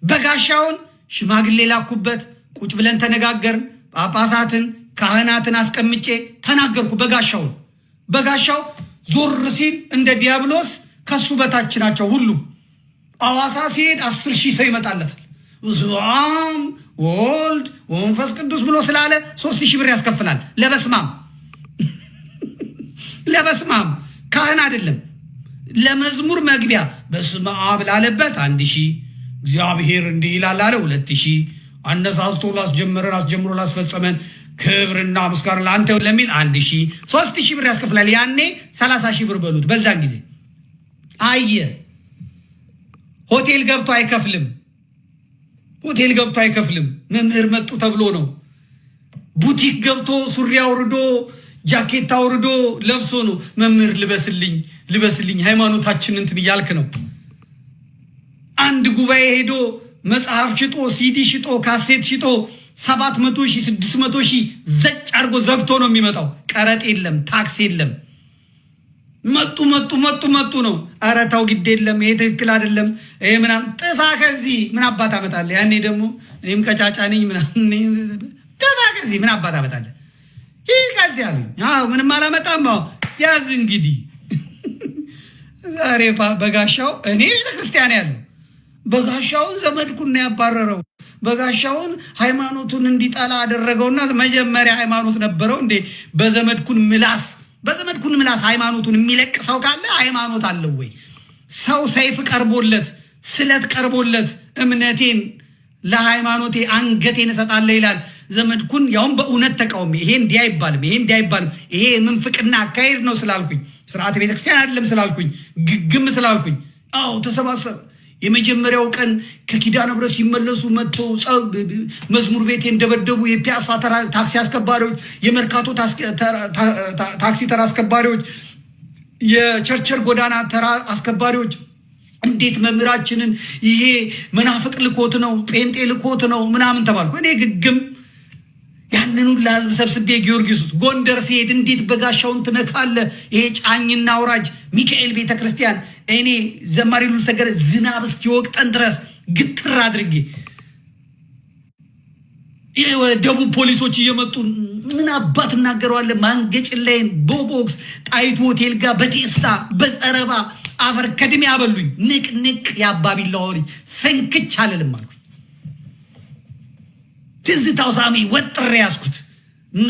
በጋሻውን ሽማግሌ ላኩበት። ቁጭ ብለን ተነጋገርን። ጳጳሳትን ካህናትን አስቀምጬ ተናገርኩ። በጋሻው ዞር ሲል እንደ ዲያብሎስ ከሱ በታች ናቸው ሁሉ። አዋሳ ሲሄድ 10,000 ሰው ይመጣለታል። በስመ ወልድ ወመንፈስ ቅዱስ ብሎ ስላለ 3,000 ብር ያስከፍላል። ለበስማም ካህን አይደለም። ለመዝሙር መግቢያ በስመ አብ ላለበት 1,000 እግዚአብሔር እንዲህ ይላል አለ 2,000 አነሳስቶ አስጀምሮ ላስፈጸመን ክብርና ምስጋና ለአንተ ለሚል 1,000 3,000 ብር ያስከፍላል። ያኔ 30,000 ብር በሉት። በዛን ጊዜ አየ ሆቴል ገብቶ አይከፍልም። መምህር መጡ ተብሎ ነው። ቡቲክ ገብቶ ሱሪ አውርዶ ጃኬት አውርዶ ለብሶ ነው። መምህር ልበስልኝ ሃይማኖታችን እንትን እያልክ ነው። አንድ ጉባኤ ሄዶ መጽሐፍ ሽጦ ሲዲ ሽጦ ካሴት ሽጦ 700,000 600,000 ዘጭ አድርጎ ዘግቶ ነው የሚመጣው። ቀረጥ የለም፣ ታክስ የለም። መጡ ነው። ኧረ ተው ግድ የለም፣ ይሄ ትክክል አይደለም፣ ይሄ ምናምን ጥፋ ከዚህ ምን አባት አመጣለህ? ያኔ ደግሞ እኔም ቀጫጫ ነኝ ምናምን ጥፋ ከዚህ ምን አባት አመጣለህ? ይህ ከዚህ አሉኝ። ምንም አላመጣም። ያዝ እንግዲህ ዛሬ በጋሻው እኔ ቤተክርስቲያን ያለው በጋሻውን ዘመድኩን ያባረረው። በጋሻውን ሃይማኖቱን እንዲጠላ አደረገውና መጀመሪያ ሃይማኖት ነበረው እንዴ? በዘመድኩን ምላስ ሃይማኖቱን የሚለቅ ሰው ካለ ሃይማኖት አለው ወይ? ሰው ሰይፍ ቀርቦለት ስለት ቀርቦለት እምነቴን ለሃይማኖቴ አንገቴን እሰጣለሁ ይላል። ዘመድኩን ያውም በእውነት ተቃውሞ ይሄ እንዲህ አይባልም፣ ይሄ ምንፍቅና አካሄድ ነው ስላልኩኝ፣ ስርዓተ ቤተክርስቲያን አይደለም ስላልኩኝ፣ ግግም ስላልኩኝ፣ ተሰባሰብ። የመጀመሪያው ቀን ከኪዳነ ምሕረት ሲመለሱ መጥተው መዝሙር ቤት እንደበደቡ የፒያሳ ታክሲ አስከባሪዎች፣ የመርካቶ ታክሲ ተራ አስከባሪዎች፣ የቸርቸር ጎዳና ተራ አስከባሪዎች እንዴት መምህራችንን ይሄ መናፍቅ ልኮት ነው ጴንጤ ልኮት ነው ምናምን ተባልኩ። እኔ ግግም ያንኑ ለህዝብ ሰብስቤ ጊዮርጊስ ውስጥ ጎንደር ሲሄድ እንዴት በጋሻውን ትነካለ? ይሄ ጫኝና አውራጅ ሚካኤል ቤተክርስቲያን እኔ ዘማሪ ሉል ሰገደ ዝናብ እስኪወቅጠን ድረስ ግትር አድርጌ ደቡብ ፖሊሶች እየመጡ ምን አባት እናገረዋለን? ማንገጭላይን ቦቦክስ ጣይቱ ሆቴል ጋር በቴስታ በጠረባ አፈር ከድሜ ያበሉኝ። ንቅ የአባቢላ ወሪ ፈንክች አልልም አልኩኝ። ትዝታው ሳሚ ወጥሬ ያስኩት፣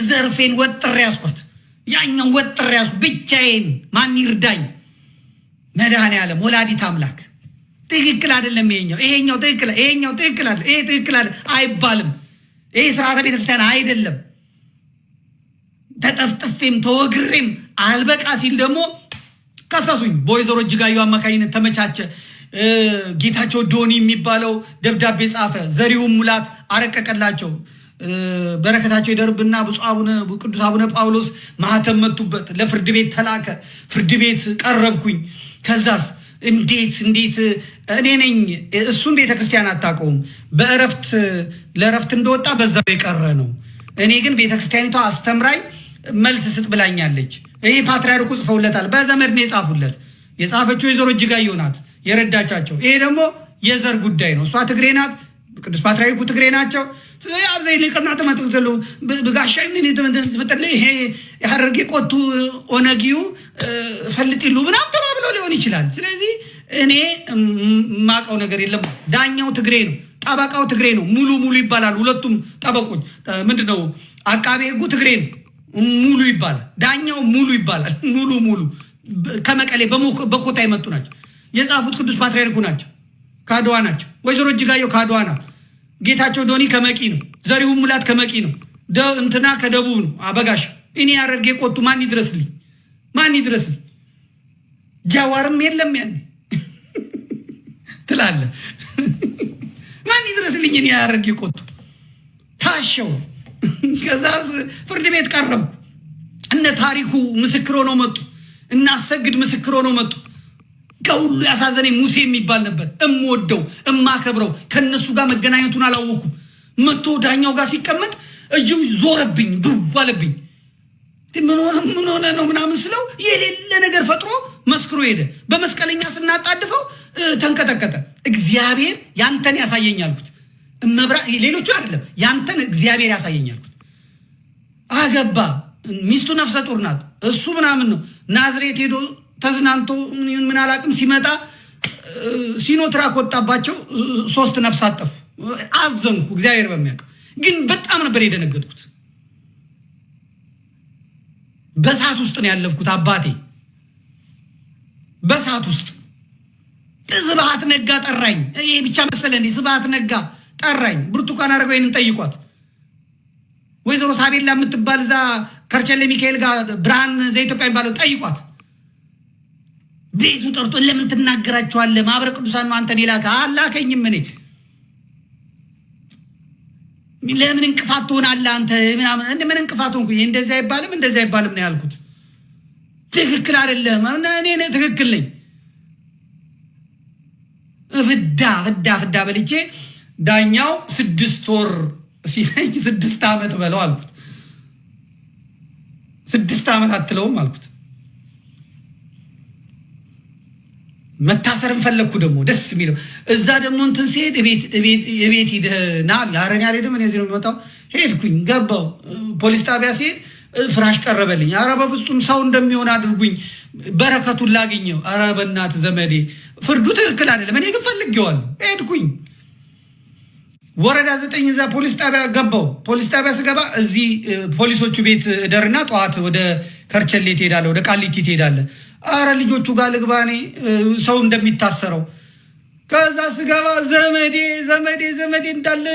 ዘርፌን ወጥሬ ያስኩት፣ ያኛው ወጥሬ ያስኩት ብቻዬን። ማን ይርዳኝ? መድኃኔዓለም ወላዲት አምላክ። ትክክል አይደለም ይሄኛው ትክክል አይባልም። ይሄ ስርዓተ ቤተክርስቲያን አይደለም። ተጠፍጥፌም ተወግሬም አልበቃ ሲል ደግሞ ከሰሱኝ። በወይዘሮ እጅጋየሁ አማካኝነት ተመቻቸ። ጌታቸው ዶኒ የሚባለው ደብዳቤ ጻፈ። ዘሪሁን ሙላት አረቀቀላቸው። በረከታቸው ይደርብና ቅዱስ አቡነ ጳውሎስ ማህተም መቱበት። ለፍርድ ቤት ተላከ። ፍርድ ቤት ቀረብኩኝ። ከዛስ እንዴት እኔ ነኝ እሱን ቤተክርስቲያን አታውቀውም። ለእረፍት እንደወጣ በዛው የቀረ ነው። እኔ ግን ቤተክርስቲያኒቷ አስተምራኝ መልስ ስጥ ብላኛለች። ይህ ፓትርያርኩ ጽፈውለታል። በዘመድ ነው የጻፉለት። የጻፈችው ወይዘሮ እጅጋየሁ ናት የረዳቻቸው። ይሄ ደግሞ የዘር ጉዳይ ነው። እሷ ትግሬ ናት፣ ቅዱስ ፓትርያርኩ ትግሬ ናቸው። አብዛኝ ሊቀና ተመጥዘሉ በጋሻኝ ይሄ ያረርጌ ቆቱ ኦነጊዩ ፈልጥሉ ምናምን ተባብሎ ሊሆን ይችላል። ስለዚህ እኔ ማቀው ነገር የለም። ዳኛው ትግሬ ነው፣ ጠበቃው ትግሬ ነው። ሙሉ ይባላል። ሁለቱም ጠበቆች ምንድነው? አቃቤ ሕጉ ትግሬ ነው፣ ሙሉ ይባላል። ዳኛው ሙሉ ይባላል። ሙሉ ከመቀሌ በኮታ የመጡ ናቸው። የጻፉት ቅዱስ ፓትርያርኩ ናቸው፣ ከአድዋ ናቸው። ወይዘሮ እጅጋየሁ ከአድዋ ናት። ጌታቸው ዶኒ ከመቂ ነው። ዘሪሁን ሙላት ከመቂ ነው። እንትና ከደቡብ ነው። አበጋሽ እኔ ያረርጌ ቆቱ ማን ይድረስልኝ? ጃዋርም የለም ያኔ ትላለ። ማን ይድረስልኝ? እኔ ያረርጌ ቆቱ ታሸው። ከዛ ፍርድ ቤት ቀረቡ። እነ ታሪኩ ምስክር ሆነው መጡ። እናሰግድ ምስክር ሆነው መጡ። ከሁሉ ያሳዘነኝ ሙሴ የሚባል ነበር፣ እምወደው እማከብረው። ከነሱ ጋር መገናኘቱን አላወኩም። መቶ ዳኛው ጋር ሲቀመጥ እጁ ዞረብኝ፣ ዱባለብኝ። ምን ሆነ ነው ምናምን ስለው የሌለ ነገር ፈጥሮ መስክሮ ሄደ። በመስቀለኛ ስናጣድፈው ተንቀጠቀጠ። እግዚአብሔር ያንተን ያሳየኝ አልኩት። ሌሎቹ አይደለም ያንተን እግዚአብሔር ያሳየኝ አልኩት። አገባ። ሚስቱ ነፍሰ ጡር ናት። እሱ ምናምን ነው። ናዝሬት ሄዶ ተዝናንቶ ምን አላቅም ሲመጣ ሲኖትራክ ወጣባቸው። 3 ነፍሳት ጠፉ። አዘንኩ። እግዚአብሔር በሚያውቅ ግን በጣም ነበር የደነገጥኩት። በሰዓት ውስጥ ነው ያለፍኩት አባቴ። በሰዓት ውስጥ ስብሐት ነጋ ጠራኝ። ይሄ ብቻ መሰለ እንዴ? ስብሐት ነጋ ጠራኝ። ብርቱካን አደረገው ይሄንን ጠይቋት። ወይዘሮ ሳቤላ የምትባል እዛ ከርቸሌ ሚካኤል ጋር ብርሃን ዘኢትዮጵያ የሚባለው ጠይቋት። ቤቱ ጠርቶ ለምን ትናገራቸዋለህ? ማህበረ ቅዱሳን ነው አንተን የላከ። አላከኝም። እኔ ለምን እንቅፋት ትሆናለህ አንተ ምናምን? ምን እንቅፋት ሆንኩ? እንደዚህ አይባልም እንደዚህ አይባልም ነው ያልኩት። ትክክል አይደለም። እኔ ትክክል ነኝ። ፍዳ በልቼ ዳኛው 6 ወር ሲለኝ 6 ዓመት በለው አልኩት። 6 ዓመት አትለውም አልኩት። መታሰርም ፈለግኩ። ደግሞ ደስ የሚለው እዛ ደግሞ እንትን ሲሄድ ቤት ሂደና ያረኛ ሄድም እኔ እዚህ ነው የሚመጣው። ሄድኩኝ ገባው ፖሊስ ጣቢያ ሲሄድ ፍራሽ ቀረበልኝ። ኧረ በፍጹም ሰው እንደሚሆን አድርጉኝ በረከቱን ላግኘው። ኧረ በእናትህ ዘመዴ ፍርዱ ትክክል አይደለም። እኔ ግን ፈልጌዋለሁ። ሄድኩኝ ወረዳ 9 እዛ ፖሊስ ጣቢያ ገባው። ፖሊስ ጣቢያ ስገባ እዚህ ፖሊሶቹ ቤት እደርና ጠዋት ወደ ከርቸሌ ትሄዳለህ፣ ወደ ቃሊቲ ትሄዳለህ። አረ ልጆቹ ጋር ልግባ እኔ ሰው እንደሚታሰረው። ከዛ ስገባ ዘመዴ እንዳለ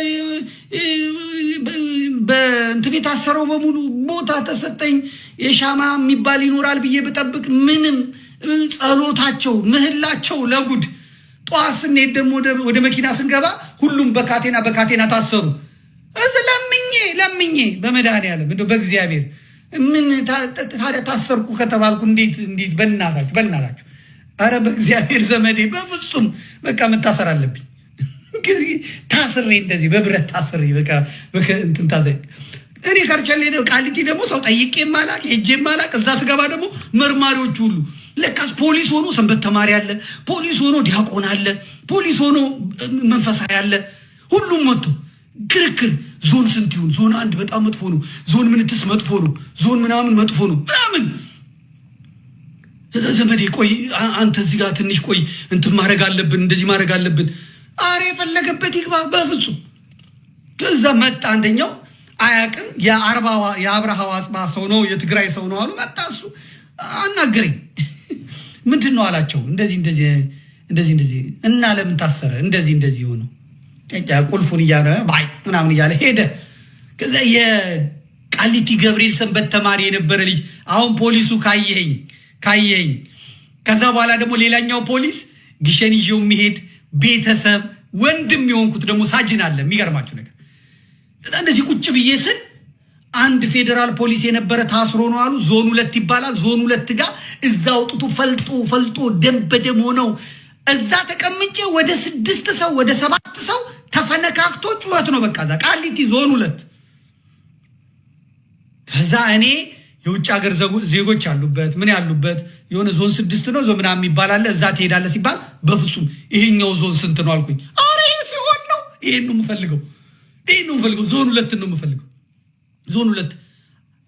በእንትን የታሰረው በሙሉ ቦታ ተሰጠኝ። የሻማ የሚባል ይኖራል ብዬ ብጠብቅ ምንም ጸሎታቸው ምህላቸው ለጉድ። ጠዋት ስንሄድ ደግሞ ወደ መኪና ስንገባ ሁሉም በካቴና ታሰሩ። እዚ ለምኜ በመድኃኒዓለም እንደው በእግዚአብሔር ምን ታዲያ ታሰርኩ ከተባልኩ እንዴት በእናታችሁ አረ በእግዚአብሔር ዘመዴ በፍጹም በቃ መታሰር አለብኝ። ታስሬ እንደዚህ በብረት ታስሬ በቃ እንትን ታዘ እኔ ከርቸሌ ቃሊቲ ደግሞ ሰው ጠይቄ ማላቅ ሄጄ ማላቅ። እዛ ስገባ ደግሞ መርማሪዎቹ ሁሉ ለካስ ፖሊስ ሆኖ ሰንበት ተማሪ አለ፣ ፖሊስ ሆኖ ዲያቆን አለ፣ ፖሊስ ሆኖ መንፈሳዊ አለ። ሁሉም መጥቶ ክርክር ዞን ስንት ይሁን? ዞን 1 በጣም መጥፎ ነው። ዞን ምንትስ መጥፎ ነው። ዞን ምናምን መጥፎ ነው ምናምን። ዘመዴ ቆይ አንተ እዚህ ጋር ትንሽ ቆይ እንትን ማድረግ አለብን፣ እንደዚህ ማድረግ አለብን። አሬ የፈለገበት ይግባ በፍጹም። ከዛ መጣ አንደኛው አያቅም የአብርሃ አጽባ ሰው ነው የትግራይ ሰው ነው አሉ። መጣ እሱ አናገረኝ። ምንድን ነው አላቸው። እንደዚህ እና ለምን ታሰረ? እንደዚህ ሆኖ ቁልፉን እያለ ባይ ምናምን እያለ ሄደ። ከዛ የቃሊቲ ገብርኤል ሰንበት ተማሪ የነበረ ልጅ አሁን ፖሊሱ ካየኝ ከዛ በኋላ ደግሞ ሌላኛው ፖሊስ ግሸን ይዤው የሚሄድ ቤተሰብ ወንድም የሆንኩት ደግሞ ሳጅን አለ። የሚገርማችሁ ነገር እንደዚህ ቁጭ ብዬ ስል አንድ ፌዴራል ፖሊስ የነበረ ታስሮ ነው አሉ። ዞን 2 ይባላል። ዞን 2 ጋር እዛ አውጥቶ ፈልጦ ደም በደም ሆነው እዛ ተቀምጬ ወደ 6 ሰው ወደ 7 ሰው ተፈነካክቶ ጩኸት ነው በቃ እዛ ቃሊቲ ዞን 2። ከዛ እኔ የውጭ ሀገር ዜጎች ያሉበት ምን ያሉበት የሆነ ዞን 6 ነው ዞን ምናምን ይባላል። እዛ ትሄዳለህ ሲባል በፍጹም ይሄኛው ዞን ስንት ነው አልኩኝ። አሬ ሲሆን ነው ይሄን ነው የምፈልገው ዞን 2 ነው የምፈልገው ዞን 2።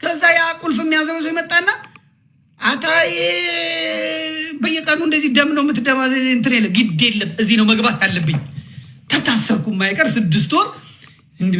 ከዛ ያ ቁልፍ የሚያዘው ሰው ይመጣና አታይ በየቀኑ እንደዚህ ደም ነው የምትደማ እንትን የለ ግድ የለም እዚህ ነው መግባት አለብኝ። ተታሰርኩ ማይቀር 6 ወር እንደ